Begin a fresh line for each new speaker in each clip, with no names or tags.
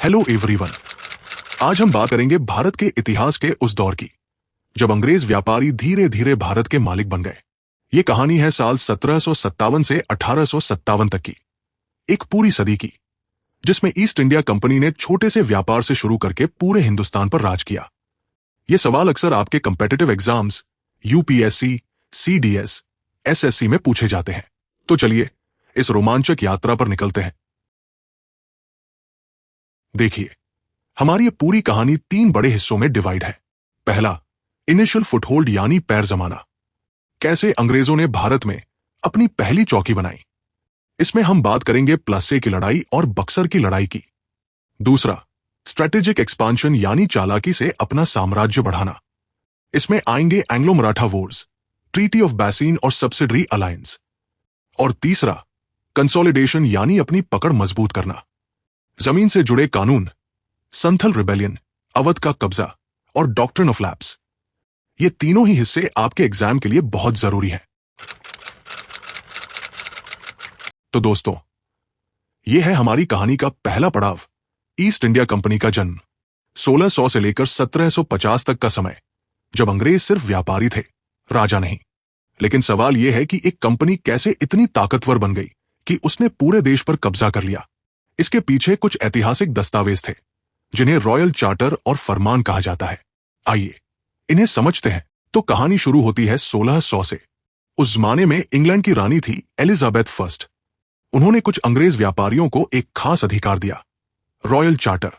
Hello everyone. आज हम बात करेंगे भारत के इतिहास के उस दौर की जब अंग्रेज व्यापारी धीरे धीरे भारत के मालिक बन गए। ये कहानी है साल 1757 से 1857 तक की, एक पूरी सदी की, जिसमें ईस्ट इंडिया कंपनी ने छोटे से व्यापार से शुरू करके पूरे हिंदुस्तान पर राज किया। ये सवाल अक्सर आपके competitive exams UPSC, CDS, SSC में पूछे जाते हैं। तो चलिए इस रोमांचक यात्रा पर निकलते हैं। देखिए, हमारी ये पूरी कहानी 3 बड़े हिस्सों में डिवाइड है। पहला, इनिशियल फुटहोल्ड यानी पैर जमाना, कैसे अंग्रेजों ने भारत में अपनी पहली चौकी बनाई। इसमें हम बात करेंगे प्लासी की लड़ाई और बक्सर की लड़ाई की। दूसरा, स्ट्रेटेजिक एक्सपांशन यानी चालाकी से अपना साम्राज्य बढ़ाना। इसमें आएंगे Anglo Maratha wars, treaty of Bassein और सब्सिडरी अलायंस। और तीसरा, कंसोलिडेशन यानी अपनी पकड़ मजबूत करना। जमीन से जुड़े कानून, संथल रिबेलियन, अवध का कब्जा और डॉक्ट्रिन ऑफ लैप्स, ये तीनों ही हिस्से आपके एग्जाम के लिए बहुत जरूरी हैं। तो दोस्तों, यह है हमारी कहानी का पहला पड़ाव, ईस्ट इंडिया कंपनी का जन्म। 1600 से लेकर 1750 तक का समय, जब अंग्रेज सिर्फ व्यापारी थे, राजा नहीं। लेकिन सवाल यह है कि एक कंपनी कैसे इतनी ताकतवर बन गई कि उसने पूरे देश पर कब्जा कर लिया। इसके पीछे कुछ ऐतिहासिक दस्तावेज थे जिन्हें रॉयल चार्टर और फरमान कहा जाता है। आइए इन्हें समझते हैं। तो कहानी शुरू होती है 1600 से। उस जमाने में इंग्लैंड की रानी थी एलिजाबेथ फर्स्ट। उन्होंने कुछ अंग्रेज व्यापारियों को एक खास अधिकार दिया, रॉयल चार्टर।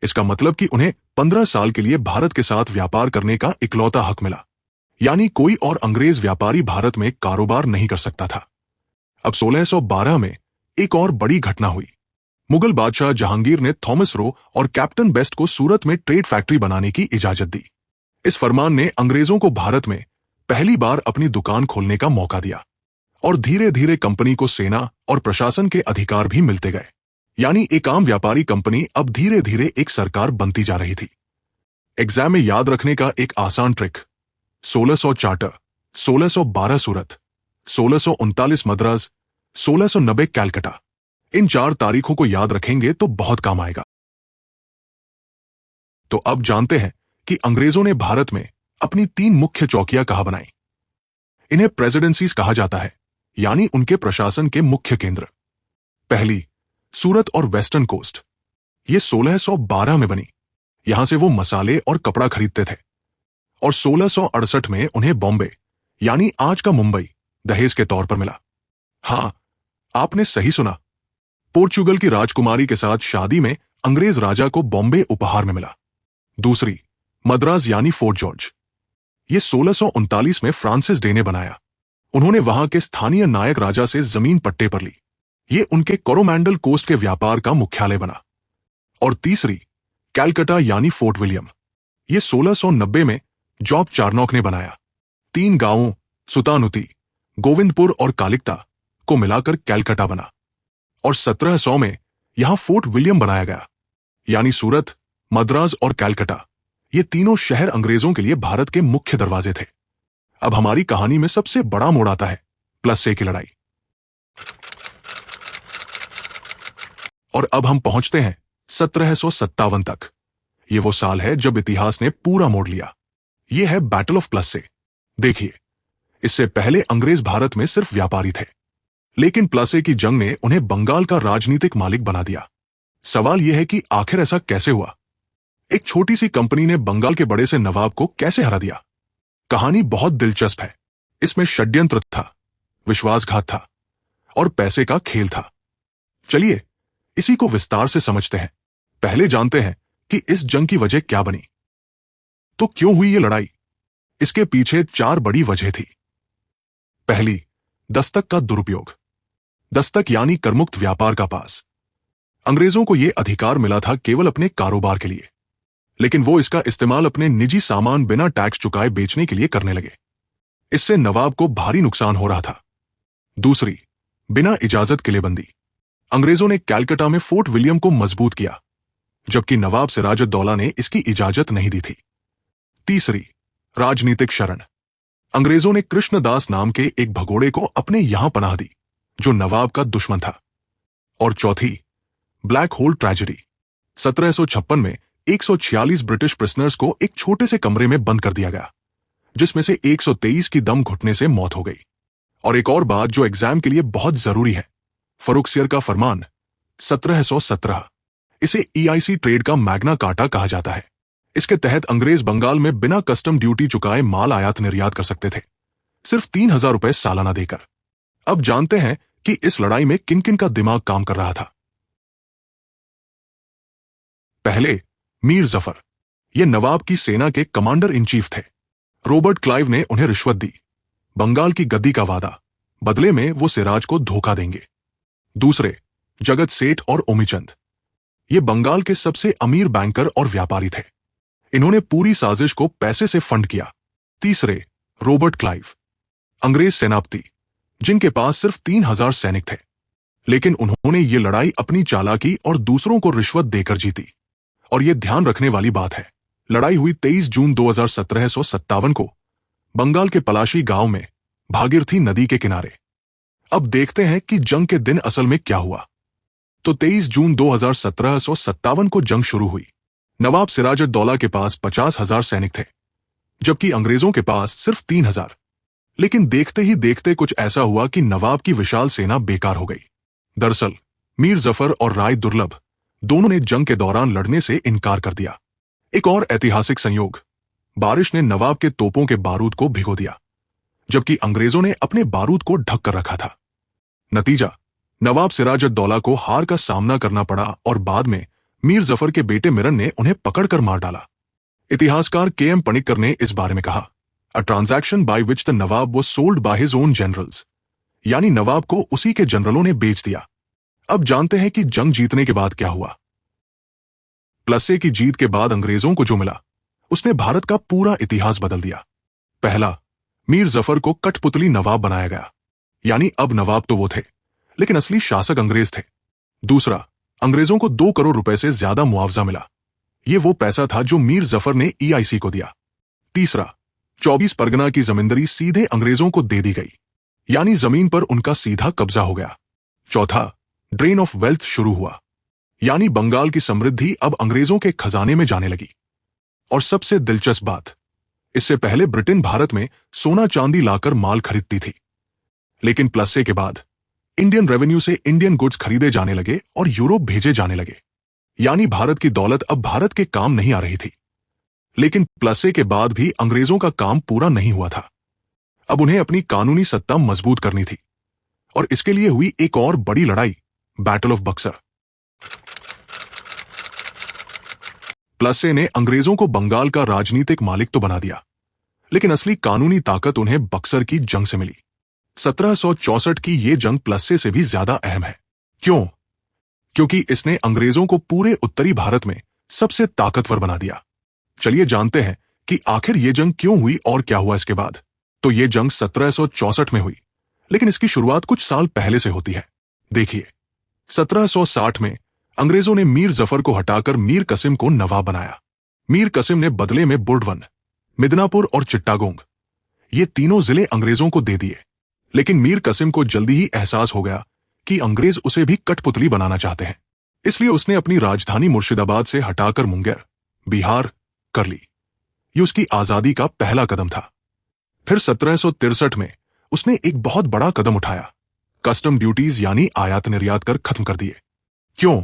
इसका मतलब कि उन्हें 15 साल के लिए भारत के साथ व्यापार करने का इकलौता हक मिला, यानी कोई और अंग्रेज व्यापारी भारत में कारोबार नहीं कर सकता था। अब 1612 में एक और बड़ी घटना हुई। मुगल बादशाह जहांगीर ने थॉमस रो और कैप्टन बेस्ट को सूरत में ट्रेड फैक्ट्री बनाने की इजाजत दी। इस फरमान ने अंग्रेजों को भारत में पहली बार अपनी दुकान खोलने का मौका दिया और धीरे धीरे कंपनी को सेना और प्रशासन के अधिकार भी मिलते गए। यानी एक आम व्यापारी कंपनी अब धीरे धीरे एक सरकार बनती जा रही थी। एग्जाम में याद रखने का एक आसान ट्रिक, 1600 चार्टर, 1612 सूरत, 1639 मद्रास, 1690 कैलकटा। इन 4 तारीखों को याद रखेंगे तो बहुत काम आएगा। तो अब जानते हैं कि अंग्रेजों ने भारत में अपनी 3 मुख्य चौकियां कहां बनाई। इन्हें प्रेसिडेंसीज कहा जाता है, यानी उनके प्रशासन के मुख्य केंद्र। पहली, सूरत और वेस्टर्न कोस्ट। ये 1612 में बनी। यहां से वो मसाले और कपड़ा खरीदते थे। और 1668 में उन्हें बॉम्बे, यानी आज का मुंबई, दहेज के तौर पर मिला। हां, आपने सही सुना, पोर्चुगल की राजकुमारी के साथ शादी में अंग्रेज राजा को बॉम्बे उपहार में मिला। दूसरी, मद्रास यानी फोर्ट जॉर्ज। यह 1639 में फ्रांसिस डे ने बनाया। उन्होंने वहां के स्थानीय नायक राजा से जमीन पट्टे पर ली। यह उनके कोरोमंडल कोस्ट के व्यापार का मुख्यालय बना। और तीसरी, कैलकटा यानी फोर्ट विलियम। यह 1690 में जॉब चार्नोक ने बनाया। 3 गांवों सुतानुती, गोविंदपुर और कालिकता को मिलाकर कैलकटा बना। और 1700 में यहां फोर्ट विलियम बनाया गया। यानी सूरत, मद्रास और कैलकटा, ये तीनों शहर अंग्रेजों के लिए भारत के मुख्य दरवाजे थे। अब हमारी कहानी में सबसे बड़ा मोड़ आता है, प्लासी की लड़ाई। और अब हम पहुंचते हैं 1757 तक। ये वो साल है जब इतिहास ने पूरा मोड़ लिया। यह है बैटल ऑफ प्लासी। देखिए, इससे पहले अंग्रेज भारत में सिर्फ व्यापारी थे, लेकिन प्लासी की जंग ने उन्हें बंगाल का राजनीतिक मालिक बना दिया। सवाल यह है कि आखिर ऐसा कैसे हुआ? एक छोटी सी कंपनी ने बंगाल के बड़े से नवाब को कैसे हरा दिया? कहानी बहुत दिलचस्प है। इसमें षड्यंत्र था, विश्वासघात था और पैसे का खेल था। चलिए इसी को विस्तार से समझते हैं। पहले जानते हैं कि इस जंग की वजह क्या बनी। तो क्यों हुई ये लड़ाई? इसके पीछे 4 बड़ी वजह थी। पहली, दस्तक का दुरुपयोग। दस्तक यानी करमुक्त व्यापार का पास। अंग्रेजों को यह अधिकार मिला था केवल अपने कारोबार के लिए, लेकिन वो इसका इस्तेमाल अपने निजी सामान बिना टैक्स चुकाए बेचने के लिए करने लगे। इससे नवाब को भारी नुकसान हो रहा था। दूसरी, बिना इजाजत किलेबंदी। अंग्रेजों ने कैलकटा में फोर्ट विलियम को मजबूत किया, जबकि नवाब सिराजुद्दौला ने इसकी इजाजत नहीं दी थी। तीसरी, राजनीतिक शरण। अंग्रेजों ने कृष्णदास नाम के एक भगोड़े को अपने यहां पनाह दी, जो नवाब का दुश्मन था। और चौथी, ब्लैक होल ट्रेजेडी, 1756 में 146 ब्रिटिश प्रिजनर्स को एक छोटे से कमरे में बंद कर दिया गया, जिसमें से 123 की दम घुटने से मौत हो गई। और एक और बात जो एग्जाम के लिए बहुत जरूरी है, फरुखसियर का फरमान 1717, इसे EIC ट्रेड का मैग्ना कार्टा कहा जाता है। इसके तहत अंग्रेज बंगाल में बिना कस्टम ड्यूटी चुकाए माल आयात निर्यात कर सकते थे, सिर्फ 3000 रुपए सालाना देकर। अब जानते हैं कि इस लड़ाई में किन किन का दिमाग काम कर रहा था। पहले मीर जफर, ये नवाब की सेना के कमांडर इन चीफ थे। रॉबर्ट क्लाइव ने उन्हें रिश्वत दी, बंगाल की गद्दी का वादा, बदले में वो सिराज को धोखा देंगे। दूसरे जगत सेठ और ओमीचंद, ये बंगाल के सबसे अमीर बैंकर और व्यापारी थे। इन्होंने पूरी साजिश को पैसे से फंड किया। तीसरे रॉबर्ट क्लाइव, अंग्रेज सेनापति, जिनके पास सिर्फ 3000 सैनिक थे, लेकिन उन्होंने ये लड़ाई अपनी चालाकी और दूसरों को रिश्वत देकर जीती। और ये ध्यान रखने वाली बात है, लड़ाई हुई 23 जून 1757 को बंगाल के पलाशी गांव में भागीरथी नदी के किनारे। अब देखते हैं कि जंग के दिन असल में क्या हुआ। तो 23 जून 1757 को जंग शुरू हुई। नवाब सिराजुद्दौला के पास 50,000 सैनिक थे, जबकि अंग्रेजों के पास सिर्फ 3000। लेकिन देखते ही देखते कुछ ऐसा हुआ कि नवाब की विशाल सेना बेकार हो गई। दरअसल मीर जफर और राय दुर्लभ दोनों ने जंग के दौरान लड़ने से इनकार कर दिया। एक और ऐतिहासिक संयोग, बारिश ने नवाब के तोपों के बारूद को भिगो दिया, जबकि अंग्रेजों ने अपने बारूद को ढक कर रखा था। नतीजा, नवाब सिराजुद्दौला को हार का सामना करना पड़ा और बाद में मीर जफर के बेटे मिरन ने उन्हें पकड़कर मार डाला। इतिहासकार KM पणिक्कर ने इस बारे में कहा, a transaction by which the Nawab was sold by his own generals, यानी नवाब को उसी के जनरलों ने बेच दिया। अब जानते हैं कि जंग जीतने के बाद क्या हुआ। प्लसे की जीत के बाद अंग्रेजों को जो मिला, उसने भारत का पूरा इतिहास बदल दिया। पहला, मीर जफर को कठपुतली नवाब बनाया गया, यानी अब नवाब तो वो थे, लेकिन असली शासक अंग्रेज थे। दूसरा, अंग्रेजों को 2 करोड़ रुपए से ज्यादा मुआवजा मिला। ये वो पैसा था जो मीर जफर ने EIC को दिया। तीसरा, 24 परगना की जमींदारी सीधे अंग्रेजों को दे दी गई, यानी जमीन पर उनका सीधा कब्जा हो गया। चौथा, ड्रेन ऑफ वेल्थ शुरू हुआ, यानी बंगाल की समृद्धि अब अंग्रेजों के खजाने में जाने लगी। और सबसे दिलचस्प बात, इससे पहले ब्रिटेन भारत में सोना चांदी लाकर माल खरीदती थी, लेकिन प्लसे के बाद इंडियन रेवेन्यू से इंडियन गुड्स खरीदे जाने लगे और यूरोप भेजे जाने लगे, यानी भारत की दौलत अब भारत के काम नहीं आ रही थी। लेकिन प्लसे के बाद भी अंग्रेजों का काम पूरा नहीं हुआ था। अब उन्हें अपनी कानूनी सत्ता मजबूत करनी थी, और इसके लिए हुई एक और बड़ी लड़ाई, बैटल ऑफ बक्सर। प्लसे ने अंग्रेजों को बंगाल का राजनीतिक मालिक तो बना दिया, लेकिन असली कानूनी ताकत उन्हें बक्सर की जंग से मिली। 1764 की यह जंग प्लसे से भी ज्यादा अहम है। क्यों? क्योंकि इसने अंग्रेजों को पूरे उत्तरी भारत में सबसे ताकतवर बना दिया। चलिए जानते हैं कि आखिर यह जंग क्यों हुई और क्या हुआ इसके बाद। तो यह जंग 1764 में हुई, लेकिन इसकी शुरुआत कुछ साल पहले से होती है। देखिए, 1760 में अंग्रेजों ने मीर जफर को हटाकर मीर कसिम को नवाब बनाया। मीर कसिम ने बदले में बुर्डवन, मिदनापुर और चिट्टागोंग, ये तीनों जिले अंग्रेजों को दे दिए। लेकिन मीर कसिम को जल्दी ही एहसास हो गया कि अंग्रेज उसे भी कठपुतली बनाना चाहते हैं, इसलिए उसने अपनी राजधानी मुर्शिदाबाद से हटाकर मुंगेर, बिहार कर ली। ये उसकी आजादी का पहला कदम था। फिर 1763 में उसने एक बहुत बड़ा कदम उठाया, कस्टम ड्यूटीज यानी आयात निर्यात कर खत्म कर दिए। क्यों?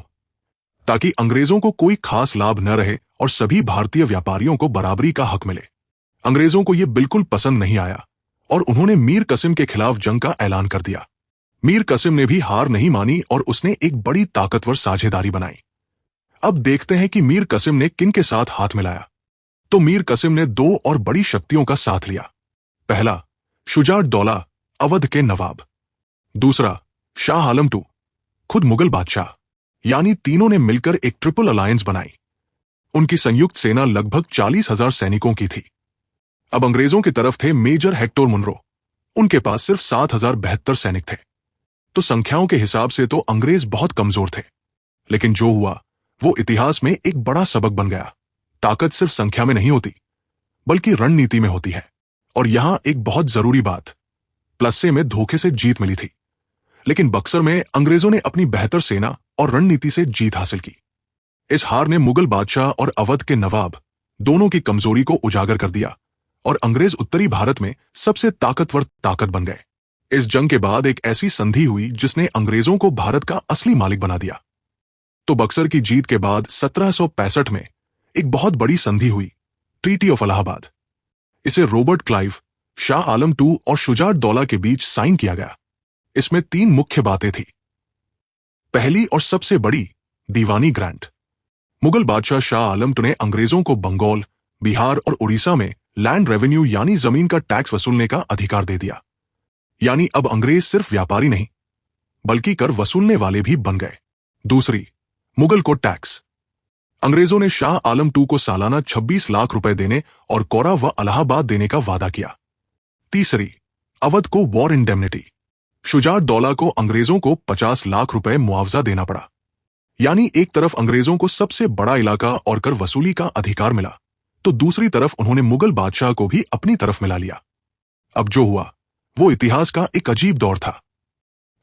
ताकि अंग्रेजों को कोई खास लाभ न रहे और सभी भारतीय व्यापारियों को बराबरी का हक मिले। अंग्रेजों को यह बिल्कुल पसंद नहीं आया और उन्होंने मीर कसिम के खिलाफ जंग का ऐलान कर दिया। मीर कसिम ने भी हार नहीं मानी और उसने एक बड़ी ताकतवर साझेदारी बनाई। अब देखते हैं कि मीर कसिम ने किन के साथ हाथ मिलाया। तो मीर कसिम ने 2 और बड़ी शक्तियों का साथ लिया। पहला, शुजा-उद-दौला, अवध के नवाब। दूसरा, शाह आलम II, खुद मुगल बादशाह। यानी तीनों ने मिलकर एक ट्रिपल अलायंस बनाई। उनकी संयुक्त सेना लगभग 40,000 सैनिकों की थी। अब अंग्रेजों की तरफ थे मेजर हेक्टर मुनरो, उनके पास सिर्फ 7,072 सैनिक थे। तो संख्याओं के हिसाब से तो अंग्रेज बहुत कमजोर थे। लेकिन जो हुआ वो इतिहास में एक बड़ा सबक बन गया। ताकत सिर्फ संख्या में नहीं होती, बल्कि रणनीति में होती है। और यहां एक बहुत जरूरी बात, प्लसे में धोखे से जीत मिली थी, लेकिन बक्सर में अंग्रेजों ने अपनी बेहतर सेना और रणनीति से जीत हासिल की। इस हार ने मुगल बादशाह और अवध के नवाब दोनों की कमजोरी को उजागर कर दिया और अंग्रेज उत्तरी भारत में सबसे ताकतवर ताकत बन गए। इस जंग के बाद एक ऐसी संधि हुई जिसने अंग्रेजों को भारत का असली मालिक बना दिया। तो बक्सर की जीत के बाद 1765 में एक बहुत बड़ी संधि हुई, ट्रीटी ऑफ इलाहाबाद। इसे Robert Clive, Shah Alam II और शुजा दौला के बीच साइन किया गया। इसमें 3 मुख्य बातें थी। पहली और सबसे बड़ी, दीवानी ग्रांट। मुगल बादशाह शाह आलम II ने अंग्रेजों को बंगाल, बिहार और उड़ीसा में लैंड रेवेन्यू यानी जमीन का टैक्स वसूलने का अधिकार दे दिया। यानी अब अंग्रेज सिर्फ व्यापारी नहीं बल्कि कर वसूलने वाले भी बन गए। दूसरी, मुगल को टैक्स। अंग्रेजों ने शाह आलम II को सालाना 26 लाख रुपए देने और कोरा व इलाहाबाद देने का वादा किया। तीसरी, अवध को वॉर इंडेमनिटी। शुजा दौला को अंग्रेजों को 50 लाख रुपए मुआवजा देना पड़ा। यानी एक तरफ अंग्रेजों को सबसे बड़ा इलाका और कर वसूली का अधिकार मिला, तो दूसरी तरफ उन्होंने मुगल बादशाह को भी अपनी तरफ मिला लिया। अब जो हुआ वो इतिहास का एक अजीब दौर था।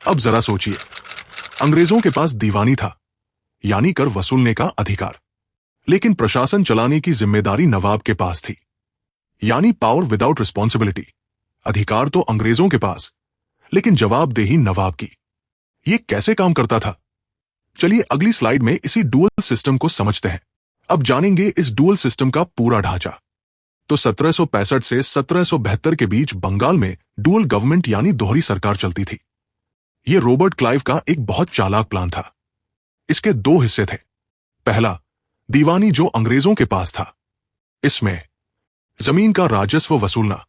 अब जरा सोचिए, अंग्रेजों के पास दीवानी था यानी कर वसूलने का अधिकार, लेकिन प्रशासन चलाने की जिम्मेदारी नवाब के पास थी, यानी पावर विदाउट रिस्पॉन्सिबिलिटी। अधिकार तो अंग्रेजों के पास, लेकिन जवाबदेही नवाब की। यह कैसे काम करता था? चलिए अगली स्लाइड में इसी डुअल सिस्टम को समझते हैं। अब जानेंगे इस डुअल सिस्टम का पूरा ढांचा। तो 1765 से 1772 के बीच बंगाल में डुअल गवर्नमेंट यानी दोहरी सरकार चलती थी। यह रॉबर्ट क्लाइव का एक बहुत चालाक प्लान था। इसके 2 हिस्से थे। पहला, दीवानी जो अंग्रेजों के पास था। इसमें जमीन का राजस्व वसूलना,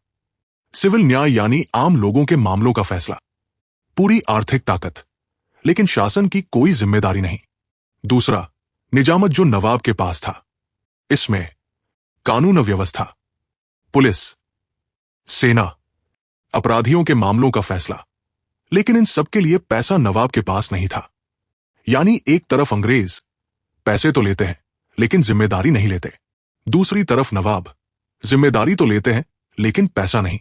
सिविल न्याय यानी आम लोगों के मामलों का फैसला, पूरी आर्थिक ताकत, लेकिन शासन की कोई जिम्मेदारी नहीं। दूसरा, निजामत जो नवाब के पास था। इसमें कानून व्यवस्था, पुलिस, सेना, अपराधियों के मामलों का फैसला, लेकिन इन सब के लिए पैसा नवाब के पास नहीं था। यानी एक तरफ अंग्रेज पैसे तो लेते हैं लेकिन जिम्मेदारी नहीं लेते, दूसरी तरफ नवाब जिम्मेदारी तो लेते हैं लेकिन पैसा नहीं।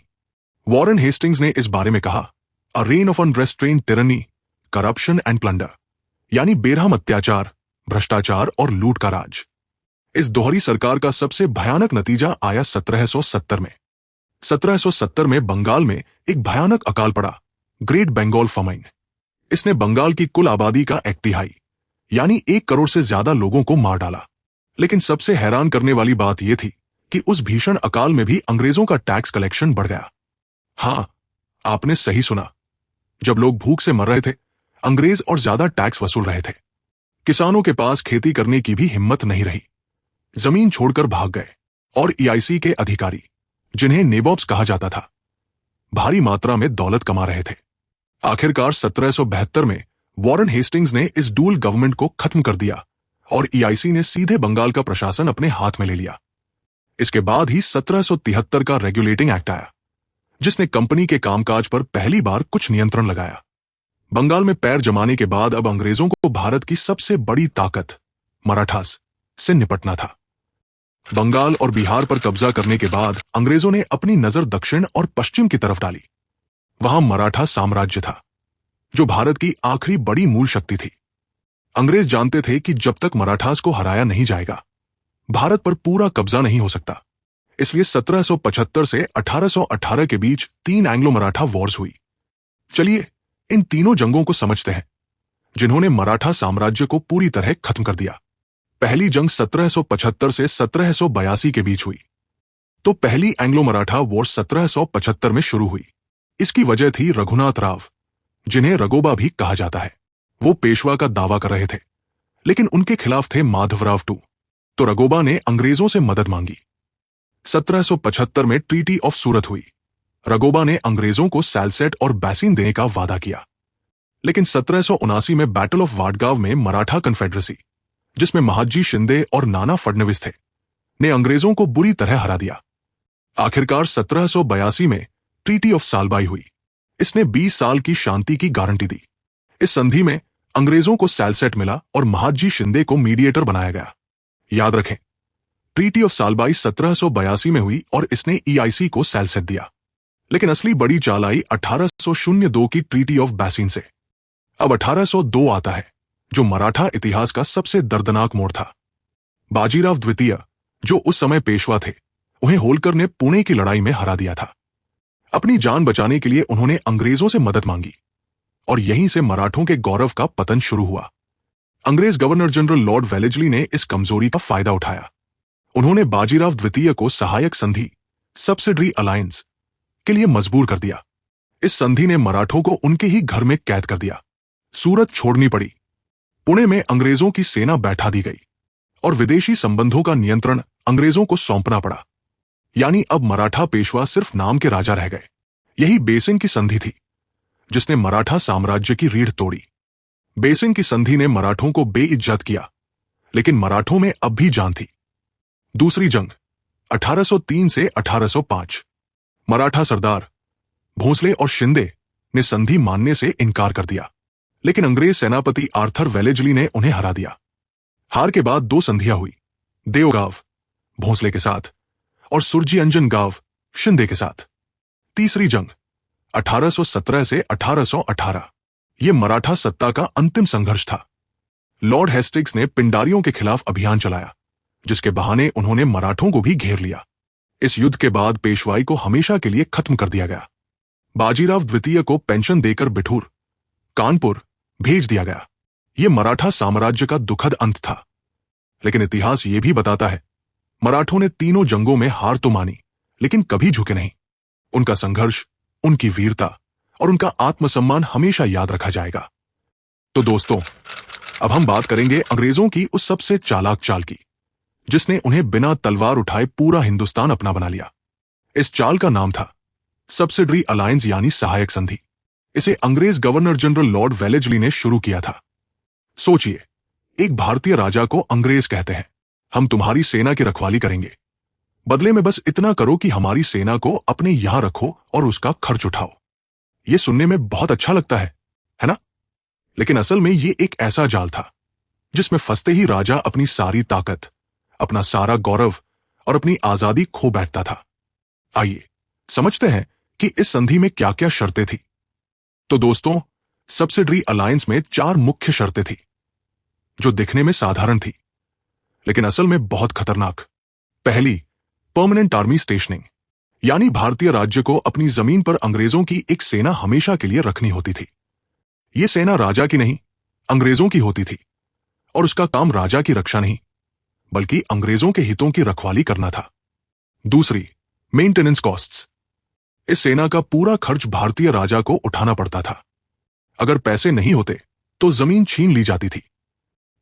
वॉरेन हेस्टिंग्स ने इस बारे में कहा, a reign of unrestrained tyranny, corruption and plunder, यानी बेरहम अत्याचार, भ्रष्टाचार और लूट का राज। इस दोहरी सरकार का सबसे भयानक नतीजा आया 1770 में। 1770 में बंगाल में एक भयानक अकाल पड़ा, ग्रेट बंगाल फमाइन। इसने बंगाल की कुल आबादी का 1/3 यानी 1 करोड़ से ज्यादा लोगों को मार डाला। लेकिन सबसे हैरान करने वाली बात यह थी कि उस भीषण अकाल में भी अंग्रेजों का टैक्स कलेक्शन बढ़ गया। हां, आपने सही सुना। जब लोग भूख से मर रहे थे, अंग्रेज और ज्यादा टैक्स वसूल रहे थे। किसानों के पास खेती करने की भी हिम्मत नहीं रही, जमीन छोड़कर भाग गए। और ईआईसी के अधिकारी, जिन्हें नेबॉब्स कहा जाता था, भारी मात्रा में दौलत कमा रहे थे। आखिरकार 1772 में वॉरेन हेस्टिंग्स ने इस डुअल गवर्नमेंट को खत्म कर दिया और ईआईसी ने सीधे बंगाल का प्रशासन अपने हाथ में ले लिया। इसके बाद ही 1773 का रेगुलेटिंग एक्ट आया, जिसने कंपनी के कामकाज पर पहली बार कुछ नियंत्रण लगाया। बंगाल में पैर जमाने के बाद अब अंग्रेजों को भारत की सबसे बड़ी ताकत मराठास से निपटना था। बंगाल और बिहार पर कब्जा करने के बाद अंग्रेजों ने अपनी नजर दक्षिण और पश्चिम की तरफ डाली। वहां मराठा साम्राज्य था, जो भारत की आखिरी बड़ी मूल शक्ति थी। अंग्रेज जानते थे कि जब तक मराठास को हराया नहीं जाएगा, भारत पर पूरा कब्जा नहीं हो सकता। इसलिए 1775 से 1818 के बीच 3 एंग्लो मराठा वॉर्स हुई। चलिए इन तीनों जंगों को समझते हैं, जिन्होंने मराठा साम्राज्य को पूरी तरह खत्म कर दिया। पहली जंग 1775 से 1782 के बीच हुई। तो पहली एंग्लो मराठा वॉर 1775 में शुरू हुई। इसकी वजह थी रघुनाथ राव, जिन्हें रगोबा भी कहा जाता है। वो पेशवा का दावा कर रहे थे, लेकिन उनके खिलाफ थे माधवराव II। तो रगोबा ने अंग्रेजों से मदद मांगी। 1775 में ट्रीटी ऑफ सूरत हुई। रगोबा ने अंग्रेजों को सैलसेट और बैसिन देने का वादा किया। लेकिन 1779 में बैटल ऑफ वाडगांव में मराठा कन्फेडरेसी, जिसमें महादजी शिंदे और नाना फडणवीस थे, ने अंग्रेजों को बुरी तरह हरा दिया। आखिरकार 1782 में ट्रीटी ऑफ सालबाई हुई। इसने 20 साल की शांति की गारंटी दी। इस संधि में अंग्रेजों को सैलसेट मिला और महादजी शिंदे को मीडिएटर बनाया गया। याद रखें, ट्रीटी ऑफ सालबाई 1782 में हुई और इसने ईआईसी को सैलसेट दिया। लेकिन असली बड़ी चाल आई 1802 की ट्रीटी ऑफ बैसिन से। अब 1802 आता है, जो मराठा इतिहास का सबसे दर्दनाक मोड़ था। बाजीराव द्वितीय, जो उस समय पेशवा थे, उन्हें होलकर ने पुणे की लड़ाई में हरा दिया था। अपनी जान बचाने के लिए उन्होंने अंग्रेजों से मदद मांगी और यहीं से मराठों के गौरव का पतन शुरू हुआ। अंग्रेज गवर्नर जनरल लॉर्ड वेलेस्ली ने इस कमजोरी का फायदा उठाया। उन्होंने बाजीराव द्वितीय को सहायक संधि, सब्सिडरी अलायंस के लिए मजबूर कर दिया। इस संधि ने मराठों को उनके ही घर में कैद कर दिया। सूरत छोड़नी पड़ी, पुणे में अंग्रेजों की सेना बैठा दी गई और विदेशी संबंधों का नियंत्रण अंग्रेजों को सौंपना पड़ा। यानी अब मराठा पेशवा सिर्फ नाम के राजा रह गए। यही बेसिंग की संधि थी जिसने मराठा साम्राज्य की रीढ़ तोड़ी। बेसिंग की संधि ने मराठों को बेइज्जत किया, लेकिन मराठों में अब भी जान थी। दूसरी जंग 1803 से 1805। मराठा सरदार भोंसले और शिंदे ने संधि मानने से इनकार कर दिया, लेकिन अंग्रेज सेनापति आर्थर वेलेस्ली ने उन्हें हरा दिया। हार के बाद 2 संधियां हुई, देवगांव भोंसले के साथ और सुरजी अंजन गांव शिंदे के साथ। तीसरी जंग 1817 से 1818। यह मराठा सत्ता का अंतिम संघर्ष था। लॉर्ड हेस्टिंग्स ने पिंडारियों के खिलाफ अभियान चलाया, जिसके बहाने उन्होंने मराठों को भी घेर लिया। इस युद्ध के बाद पेशवाई को हमेशा के लिए खत्म कर दिया गया। बाजीराव द्वितीय को पेंशन देकर बिठूर, कानपुर भेज दिया गया। यह मराठा साम्राज्य का दुखद अंत था। लेकिन इतिहास यह भी बताता है, मराठों ने तीनों जंगों में हार तो मानी, लेकिन कभी झुके नहीं। उनका संघर्ष, उनकी वीरता और उनका आत्मसम्मान हमेशा याद रखा जाएगा। तो दोस्तों, अब हम बात करेंगे अंग्रेजों की उस सबसे चालाक चाल की, जिसने उन्हें बिना तलवार उठाए पूरा हिंदुस्तान अपना बना लिया। इस चाल का नाम था सब्सिडरी अलायंस, यानी सहायक संधि। इसे अंग्रेज गवर्नर जनरल लॉर्ड वेलेस्ली ने शुरू किया था। सोचिए, एक भारतीय राजा को अंग्रेज कहते हैं, हम तुम्हारी सेना की रखवाली करेंगे, बदले में बस इतना करो कि हमारी सेना को अपने यहां रखो और उसका खर्च उठाओ। यह सुनने में बहुत अच्छा लगता है ना? लेकिन असल में यह एक ऐसा जाल था जिसमें फंसते ही राजा अपनी सारी ताकत, अपना सारा गौरव और अपनी आजादी खो बैठता था। आइए समझते हैं कि इस संधि में क्या क्या शर्तें थी। तो दोस्तों, सब्सिडरी अलायंस में 4 मुख्य शर्तें थी, जो दिखने में साधारण थी लेकिन असल में बहुत खतरनाक। पहली, परमानेंट आर्मी स्टेशनिंग, यानी भारतीय राज्य को अपनी जमीन पर अंग्रेजों की एक सेना हमेशा के लिए रखनी होती थी। यह सेना राजा की नहीं, अंग्रेजों की होती थी और उसका काम राजा की रक्षा नहीं, बल्कि अंग्रेजों के हितों की रखवाली करना था। दूसरी, मेंटेनेंस कॉस्ट्स। इस सेना का पूरा खर्च भारतीय राजा को उठाना पड़ता था। अगर पैसे नहीं होते तो जमीन छीन ली जाती थी,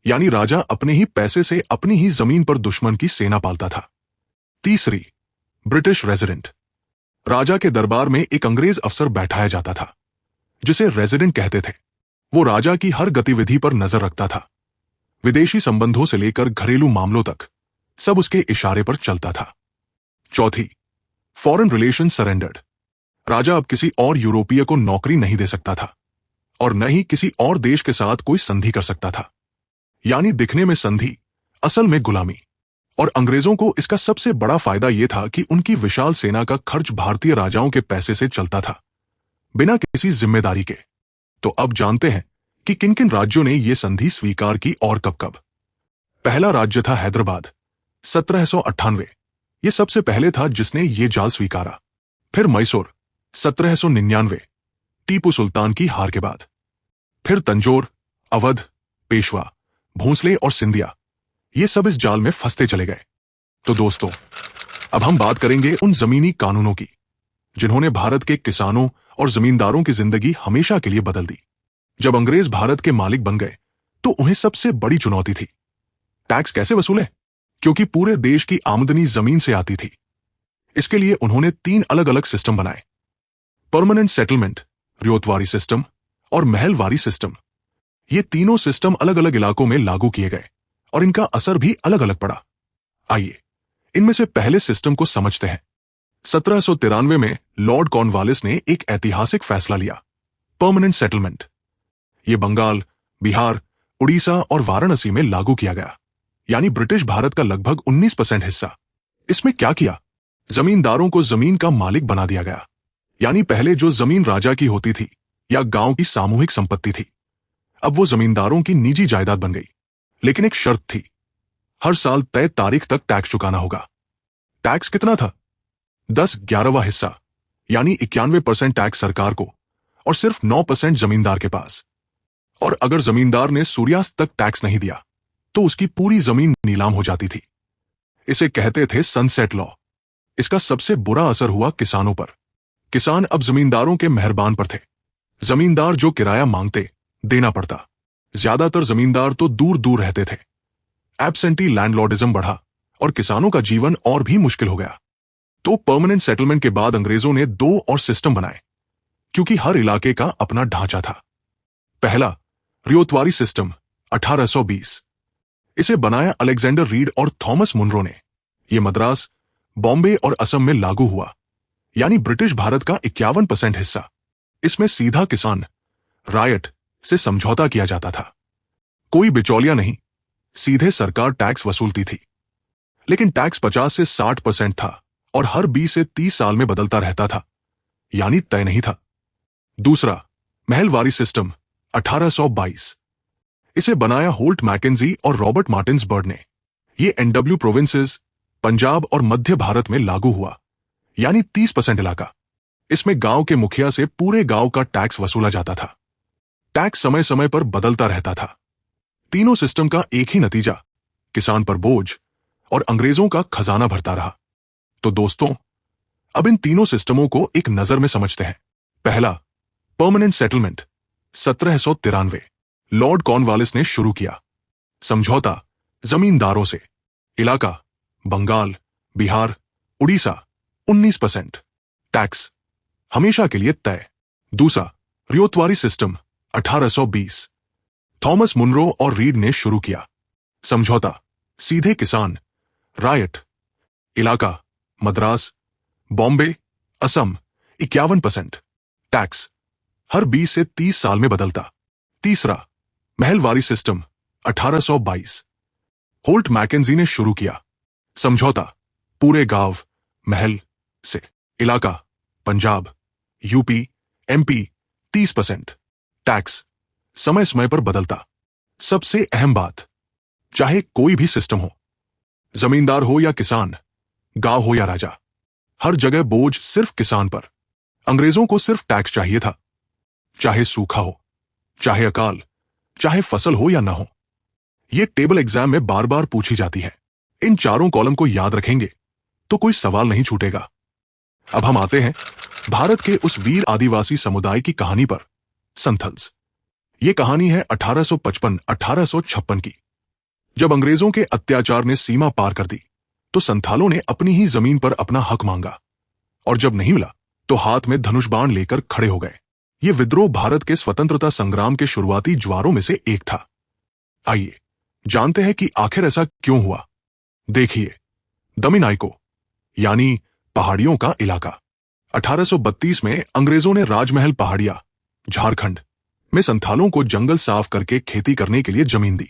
यानी राजा अपने ही पैसे से अपनी ही जमीन पर दुश्मन की सेना पालता था। तीसरी, ब्रिटिश रेजिडेंट। राजा के दरबार में एक अंग्रेज अफसर बैठाया जाता था, जिसे रेजिडेंट कहते थे। वो राजा की हर गतिविधि पर नजर रखता था। विदेशी संबंधों से लेकर घरेलू मामलों तक सब उसके इशारे पर चलता था। चौथी, फॉरेन रिलेशन सरेंडर्ड। राजा अब किसी और यूरोपीय को नौकरी नहीं दे सकता था और न ही किसी और देश के साथ कोई संधि कर सकता था। यानी दिखने में संधि, असल में गुलामी। और अंग्रेजों को इसका सबसे बड़ा फायदा यह था कि उनकी विशाल सेना का खर्च भारतीय राजाओं के पैसे से चलता था, बिना किसी जिम्मेदारी के। तो अब जानते हैं कि किन किन राज्यों ने यह संधि स्वीकार की और कब कब। पहला राज्य था हैदराबाद, 1798। यह सबसे पहले था जिसने ये जाल स्वीकारा। फिर मैसूर, 1799, टीपू सुल्तान की हार के बाद। फिर तंजौर, अवध, पेशवा, भोंसले और सिंधिया, ये सब इस जाल में फंसते चले गए। तो दोस्तों, अब हम बात करेंगे उन जमीनी कानूनों की जिन्होंने भारत के किसानों और जमींदारों की जिंदगी हमेशा के लिए बदल दी। जब अंग्रेज भारत के मालिक बन गए तो उन्हें सबसे बड़ी चुनौती थी टैक्स कैसे वसूलें, क्योंकि पूरे देश की आमदनी जमीन से आती थी। इसके लिए उन्होंने 3 अलग अलग सिस्टम बनाए, परमानेंट सेटलमेंट, रियोतवारी सिस्टम और महलवारी सिस्टम। ये तीनों सिस्टम अलग अलग इलाकों में लागू किए गए और इनका असर भी अलग अलग पड़ा। आइए इनमें से पहले सिस्टम को समझते हैं। 1793 में लॉर्ड कॉर्नवालिस ने एक ऐतिहासिक फैसला लिया, परमानेंट सेटलमेंट। यह बंगाल, बिहार, उड़ीसा और वाराणसी में लागू किया गया, यानी ब्रिटिश भारत का लगभग 19% हिस्सा। इसमें क्या किया? जमींदारों को जमीन का मालिक बना दिया गया, यानी पहले जो जमीन राजा की होती थी या गांव की सामूहिक संपत्ति थी, अब वो जमींदारों की निजी जायदाद बन गई। लेकिन एक शर्त थी, हर साल तय तारीख तक टैक्स चुकाना होगा। टैक्स कितना था? 10/11वां हिस्सा, यानी 91% टैक्स सरकार को और सिर्फ 9% जमींदार के पास। और अगर जमींदार ने सूर्यास्त तक टैक्स नहीं दिया तो उसकी पूरी जमीन नीलाम हो जाती थी। इसे कहते थे सनसेट लॉ। इसका सबसे बुरा असर हुआ किसानों पर। किसान अब जमींदारों के मेहरबान पर थे। जमींदार जो किराया मांगते देना पड़ता। ज्यादातर जमींदार तो दूर दूर रहते थे। एब्सेंटी लैंडलॉर्डिज्म बढ़ा और किसानों का जीवन और भी मुश्किल हो गया। तो परमानेंट सेटलमेंट के बाद अंग्रेजों ने 2 और सिस्टम बनाए, क्योंकि हर इलाके का अपना ढांचा था। पहला, रियोतवारी सिस्टम 1820। इसे बनाया अलेक्जेंडर रीड और थॉमस मुनरो ने। यह मद्रास, बॉम्बे और असम में लागू हुआ, यानी ब्रिटिश भारत का 51% हिस्सा। इसमें सीधा किसान रायट से समझौता किया जाता था। कोई बिचौलिया नहीं, सीधे सरकार टैक्स वसूलती थी। लेकिन टैक्स 50 से 60% था और हर 20 से 30 साल में बदलता रहता था, यानी तय नहीं था। दूसरा, महलवारी सिस्टम 1822। इसे बनाया होल्ट मैकेंजी और रॉबर्ट मार्टिन्सबर्ग ने। यह एनडब्ल्यू प्रोविंसेस, पंजाब और मध्य भारत में लागू हुआ, यानी 30% इलाका। इसमें गांव के मुखिया से पूरे गांव का टैक्स वसूला जाता था। टैक्स समय समय पर बदलता रहता था। तीनों सिस्टम का एक ही नतीजा, किसान पर बोझ और अंग्रेजों का खजाना भरता रहा। तो दोस्तों, अब इन तीनों सिस्टमों को एक नजर में समझते हैं। पहला, परमानेंट सेटलमेंट 1793, लॉर्ड कॉर्नवालिस ने शुरू किया। समझौता जमींदारों से। इलाका बंगाल, बिहार, उड़ीसा, 19%। टैक्स हमेशा के लिए तय। दूसरा, रियोतवारी सिस्टम 1820। थॉमस मुनरो और रीड ने शुरू किया। समझौता सीधे किसान रायट। इलाका मद्रास, बॉम्बे, असम, 51%। टैक्स हर 20 से 30 साल में बदलता। तीसरा, महलवारी सिस्टम 1822। होल्ट मैकेंजी ने शुरू किया। समझौता पूरे गांव महल से। इलाका पंजाब, यूपी, एमपी, 30%। टैक्स समय समय पर बदलता। सबसे अहम बात, चाहे कोई भी सिस्टम हो, जमींदार हो या किसान, गांव हो या राजा, हर जगह बोझ सिर्फ किसान पर। अंग्रेजों को सिर्फ टैक्स चाहिए था, चाहे सूखा हो, चाहे अकाल, चाहे फसल हो या ना हो। यह टेबल एग्जाम में बार बार पूछी जाती है। इन चारों कॉलम को याद रखेंगे तो कोई सवाल नहीं छूटेगा। अब हम आते हैं भारत के उस वीर आदिवासी समुदाय की कहानी पर, संथल्स। यह कहानी है 1855-1856 की। जब अंग्रेजों के अत्याचार ने सीमा पार कर दी तो संथालों ने अपनी ही जमीन पर अपना हक मांगा, और जब नहीं मिला तो हाथ में धनुष बाण लेकर खड़े हो गए। यह विद्रोह भारत के स्वतंत्रता संग्राम के शुरुआती ज्वारों में से एक था। आइए जानते हैं कि आखिर ऐसा क्यों हुआ। देखिए, दमिनाइको यानी पहाड़ियों का इलाका। 1832 में अंग्रेजों ने राजमहल पहाड़िया, झारखंड में संथालों को जंगल साफ करके खेती करने के लिए जमीन दी।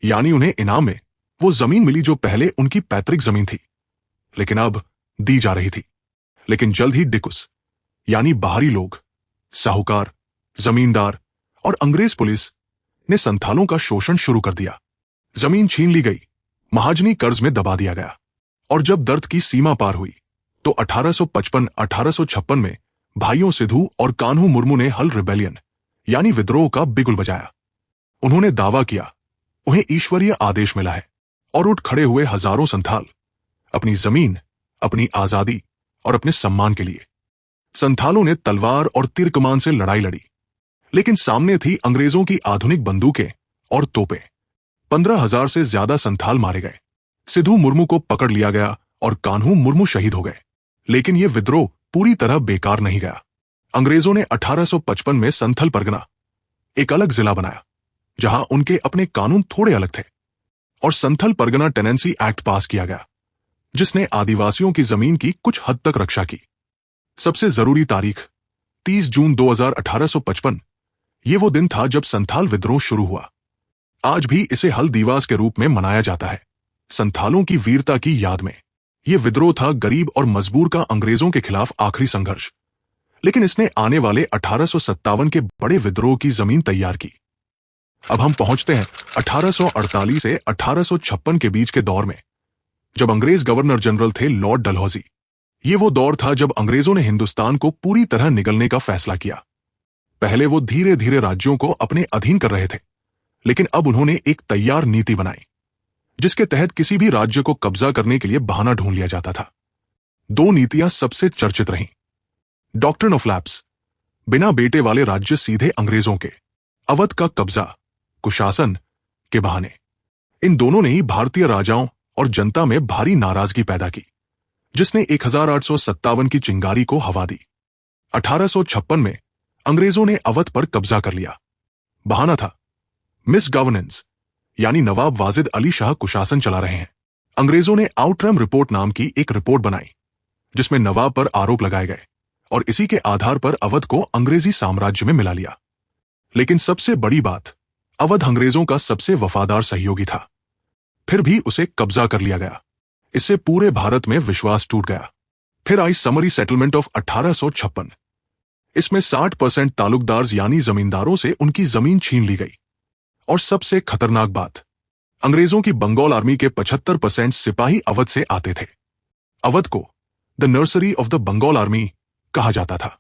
यानी उन्हें इनाम में वो जमीन मिली जो पहले उनकी पैतृक जमीन थी, लेकिन अब दी जा रही थी। लेकिन जल्द ही डिकुस यानी बाहरी लोग, साहूकार, जमींदार और अंग्रेज पुलिस ने संथालों का शोषण शुरू कर दिया। जमीन छीन ली गई, महाजनी कर्ज में दबा दिया गया। और जब दर्द की सीमा पार हुई तो 1855-1856 में भाइयों सिद्धू और कान्हू मुर्मू ने हल रिबेलियन यानी विद्रोह का बिगुल बजाया। उन्होंने दावा किया उन्हें ईश्वरीय आदेश मिला है, और उठ खड़े हुए हजारों संथाल अपनी जमीन, अपनी आजादी और अपने सम्मान के लिए। संथालों ने तलवार और तीर कमान से लड़ाई लड़ी, लेकिन सामने थी अंग्रेजों की आधुनिक बंदूकें और तोपें। 15,000 से ज्यादा संथाल मारे गए। सिद्धू मुर्मू को पकड़ लिया गया और कान्हू मुर्मू शहीद हो गए। लेकिन यह विद्रोह पूरी तरह बेकार नहीं गया। अंग्रेजों ने 1855 में संथल परगना, एक अलग जिला बनाया, जहां उनके अपने कानून थोड़े अलग थे, और संथल परगना टेनेंसी एक्ट पास किया गया, जिसने आदिवासियों की जमीन की कुछ हद तक रक्षा की। सबसे जरूरी तारीख 30 जून 2000 1855। ये वो दिन था जब संथाल विद्रोह शुरू हुआ। आज भी इसे हल दिवस के रूप में मनाया जाता है, संथालों की वीरता की याद में। यह विद्रोह था गरीब और मजबूर का अंग्रेजों के खिलाफ आखिरी संघर्ष, लेकिन इसने आने वाले 1857 के बड़े विद्रोह की जमीन तैयार की। अब हम पहुंचते हैं 1848 से 1856 के बीच के दौर में, जब अंग्रेज गवर्नर जनरल थे लॉर्ड डलहौजी। ये वो दौर था जब अंग्रेजों ने हिंदुस्तान को पूरी तरह निगलने का फैसला किया। पहले वो धीरे धीरे राज्यों को अपने अधीन कर रहे थे, लेकिन अब उन्होंने एक तैयार नीति बनाई जिसके तहत किसी भी राज्य को कब्जा करने के लिए बहाना ढूंढ लिया जाता था। दो नीतियां सबसे चर्चित रहीं। डॉक्ट्रिन ऑफ लैप्स, बिना बेटे वाले राज्य सीधे अंग्रेजों के, अवध का कब्जा कुशासन के बहाने। इन दोनों ने ही भारतीय राजाओं और जनता में भारी नाराजगी पैदा की, जिसने 1857 की चिंगारी को हवा दी। 1856 में अंग्रेजों ने अवध पर कब्जा कर लिया। बहाना था मिस गवर्नेंस, यानी नवाब वाजिद अली शाह कुशासन चला रहे हैं। अंग्रेजों ने आउटरम रिपोर्ट नाम की एक रिपोर्ट बनाई जिसमें नवाब पर आरोप लगाए गए और इसी के आधार पर अवध को अंग्रेजी साम्राज्य में मिला लिया। लेकिन सबसे बड़ी बात, अवध अंग्रेजों का सबसे वफादार सहयोगी था, फिर भी उसे कब्जा कर लिया गया। इससे पूरे भारत में विश्वास टूट गया। फिर आई समरी सेटलमेंट ऑफ 1856। इसमें 60% तालुकदार यानी जमींदारों से उनकी जमीन छीन ली गई। और सबसे खतरनाक बात, अंग्रेजों की बंगाल आर्मी के 75% सिपाही अवध से आते थे। अवध को the nursery of the Bengal army कहा जाता था।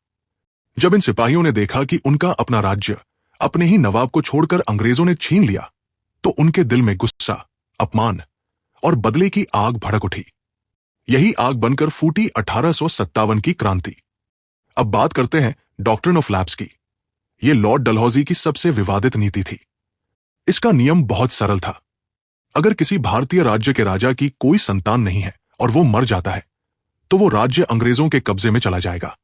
जब इन सिपाहियों ने देखा कि उनका अपना राज्य अपने ही नवाब को छोड़कर अंग्रेजों ने छीन लिया, तो उनके दिल में गुस्सा, अपमान और बदले की आग भड़क उठी। यही आग बनकर फूटी 1857 की क्रांति। अब बात करते हैं डॉक्ट्रिन ऑफ लैप्स की। यह लॉर्ड डलहौजी की सबसे विवादित नीति थी। इसका नियम बहुत सरल था। अगर किसी भारतीय राज्य के राजा की कोई संतान नहीं है और वो मर जाता है, तो वो राज्य अंग्रेजों के कब्जे में चला जाएगा।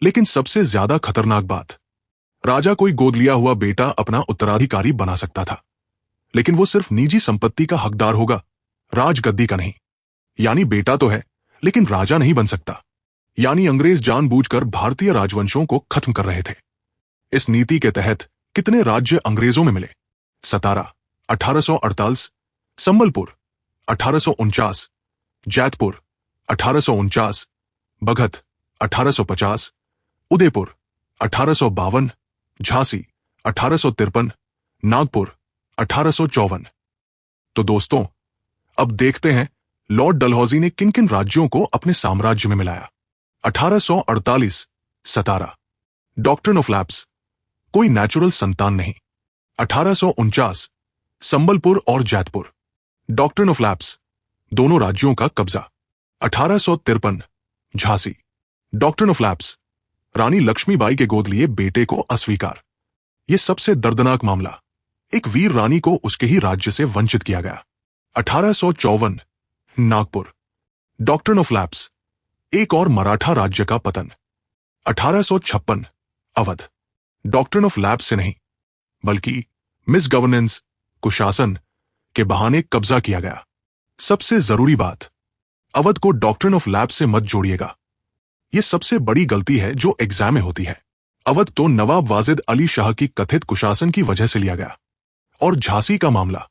लेकिन सबसे ज्यादा खतरनाक बात, राजा कोई गोद लिया हुआ बेटा अपना उत्तराधिकारी बना सकता था, लेकिन वो सिर्फ निजी संपत्ति का हकदार होगा, राजगद्दी का नहीं। यानी बेटा तो है, लेकिन राजा नहीं बन सकता। यानी अंग्रेज जानबूझकर भारतीय राजवंशों को खत्म कर रहे थे। इस नीति के तहत कितने राज्य अंग्रेजों में मिले? सतारा 1848, संबलपुर 1849, जैतपुर 1849, बघत 1850, उदयपुर 1852, झांसी 1853, नागपुर 1854। तो दोस्तों, अब देखते हैं लॉर्ड डलहौजी ने किन किन राज्यों को अपने साम्राज्य में मिलाया। 1848, सतारा, डॉक्ट्रिन ऑफ लैप्स, कोई नेचुरल संतान नहीं। 1849, संबलपुर और जैतपुर, डॉक्ट्रिन ऑफ लैप्स, दोनों राज्यों का कब्जा। 1853, झांसी, डॉक्ट्रिन ऑफ लैप्स, रानी लक्ष्मीबाई के गोद लिए बेटे को अस्वीकार। यह सबसे दर्दनाक मामला, एक वीर रानी को उसके ही राज्य से वंचित किया गया। 1854, नागपुर, डॉक्ट्रिन ऑफ लैप्स, एक और मराठा राज्य का पतन। 1856, अवध, डॉक्ट्रिन ऑफ लैप्स से नहीं, बल्कि मिस गवर्नेंस, कुशासन के बहाने कब्जा किया गया। सबसे जरूरी बात, अवध को डॉक्ट्रिन ऑफ लैप्स से मत जोड़िएगा। यह सबसे बड़ी गलती है जो एग्जाम में होती है। अवध तो नवाब वाजिद अली शाह की कथित कुशासन की वजह से लिया गया। और झांसी का मामला,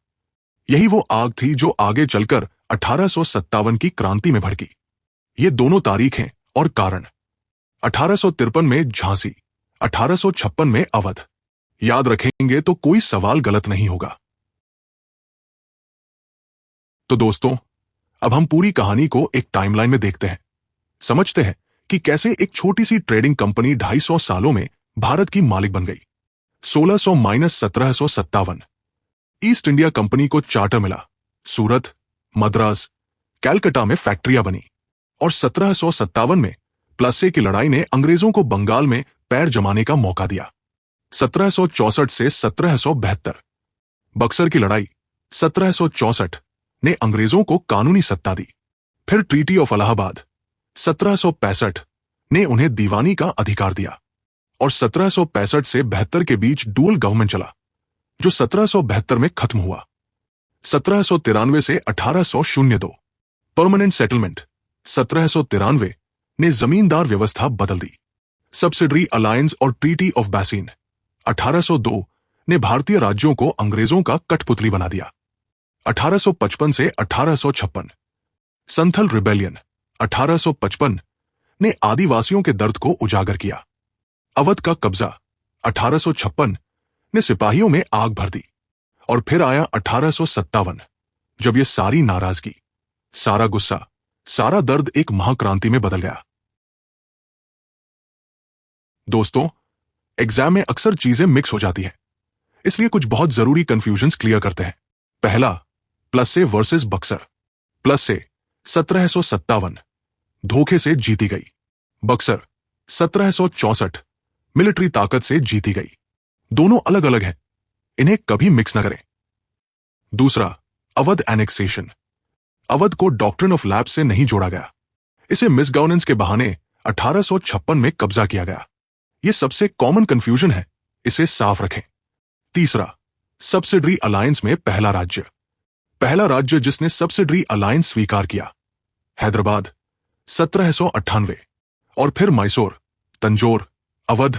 यही वो आग थी जो आगे चलकर 1857 की क्रांति में भड़की। ये दोनों तारीखें और कारण, 1853 में झांसी, 1856 में अवध, याद रखेंगे तो कोई सवाल गलत नहीं होगा। तो दोस्तों, अब हम पूरी कहानी को एक टाइमलाइन में देखते हैं, समझते हैं कि कैसे एक छोटी सी ट्रेडिंग कंपनी 250 सालों में भारत की मालिक बन गई। 1600-1757 ईस्ट इंडिया कंपनी को चार्टर मिला। सूरत, मद्रास, कैलकाटा में फैक्ट्रियां बनी और 1757 में प्लसे की लड़ाई ने अंग्रेजों को बंगाल में पैर जमाने का मौका दिया। 1764 से 1772 बक्सर की लड़ाई 1764 ने अंग्रेजों को कानूनी सत्ता दी। फिर ट्रीटी ऑफ इलाहाबाद 1765 ने उन्हें दीवानी का अधिकार दिया और 1765 से 72 के बीच डुअल गवर्नमेंट चला, जो 1772 में खत्म हुआ। 1793 से 1802 परमानेंट सेटलमेंट 1793 ने जमींदार व्यवस्था बदल दी। सब्सिडरी अलायंस और ट्रीटी ऑफ बैसिन 1802 ने भारतीय राज्यों को अंग्रेजों का कठपुतली बना दिया। 1855 से 1856 संथल रिबेलियन 1855 ने आदिवासियों के दर्द को उजागर किया। अवध का कब्जा 1856 ने सिपाहियों में आग भर दी। और फिर आया 1857, जब ये सारी नाराजगी, सारा गुस्सा, सारा दर्द एक महाक्रांति में बदल गया। दोस्तों, एग्जाम में अक्सर चीजें मिक्स हो जाती हैं, इसलिए कुछ बहुत जरूरी कंफ्यूजन्स क्लियर करते हैं। पहला, प्लसे वर्सेस बक्सर। प्लसे 1757 धोखे से जीती गई, बक्सर 1764 मिलिट्री ताकत से जीती गई। दोनों अलग अलग हैं, इन्हें कभी मिक्स न करें। दूसरा, अवध एनेक्सेशन। अवध को डॉक्ट्रिन ऑफ लैप्स से नहीं जोड़ा गया, इसे मिसगवर्नेंस के बहाने 1856 में कब्जा किया गया। यह सबसे कॉमन कंफ्यूजन है, इसे साफ रखें। तीसरा, सब्सिडरी अलायंस में पहला राज्य जिसने सब्सिडरी अलायंस स्वीकार किया, हैदराबाद 1798, और फिर मैसूर, तंजौर, अवध,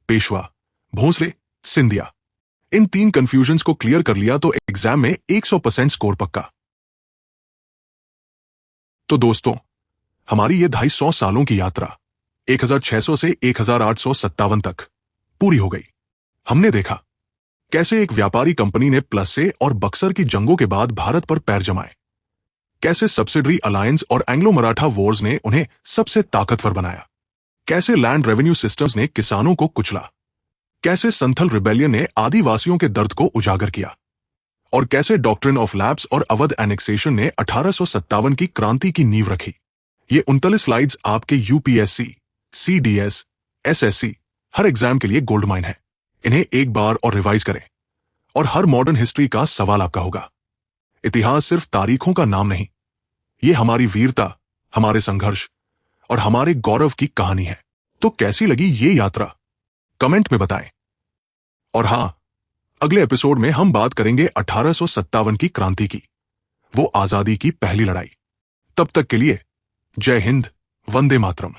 पेशवा, भोसले, सिंधिया। इन 3 कंफ्यूजन्स को क्लियर कर लिया तो एग्जाम में 100% स्कोर पक्का। तो दोस्तों, हमारी ये 250 सालों की यात्रा 1600 से 1857 तक पूरी हो गई। हमने देखा कैसे एक व्यापारी कंपनी ने प्लसे और बक्सर की जंगों के बाद भारत पर पैर जमाए, कैसे सब्सिडरी अलायंस और एंग्लो मराठा वॉर्स ने उन्हें सबसे ताकतवर बनाया, कैसे लैंड रेवेन्यू सिस्टम्स ने किसानों को कुचला, कैसे संथल रिबेलियन ने आदिवासियों के दर्द को उजागर किया, और कैसे डॉक्ट्रिन ऑफ लैप्स और अवध एनेक्सेशन ने 1857 की क्रांति की नींव रखी। ये 39 स्लाइड्स आपके यूपीएससी, सीडीएस, एसएससी हर एग्जाम के लिए गोल्ड माइन है। इन्हें एक बार और रिवाइज करें और हर मॉडर्न हिस्ट्री का सवाल आपका होगा। इतिहास सिर्फ तारीखों का नाम नहीं, ये हमारी वीरता, हमारे संघर्ष और हमारे गौरव की कहानी है। तो कैसी लगी ये यात्रा, कमेंट में बताएं। और हां, अगले एपिसोड में हम बात करेंगे 1857 की क्रांति की, वो आजादी की पहली लड़ाई। तब तक के लिए जय हिंद, वंदे मातरम।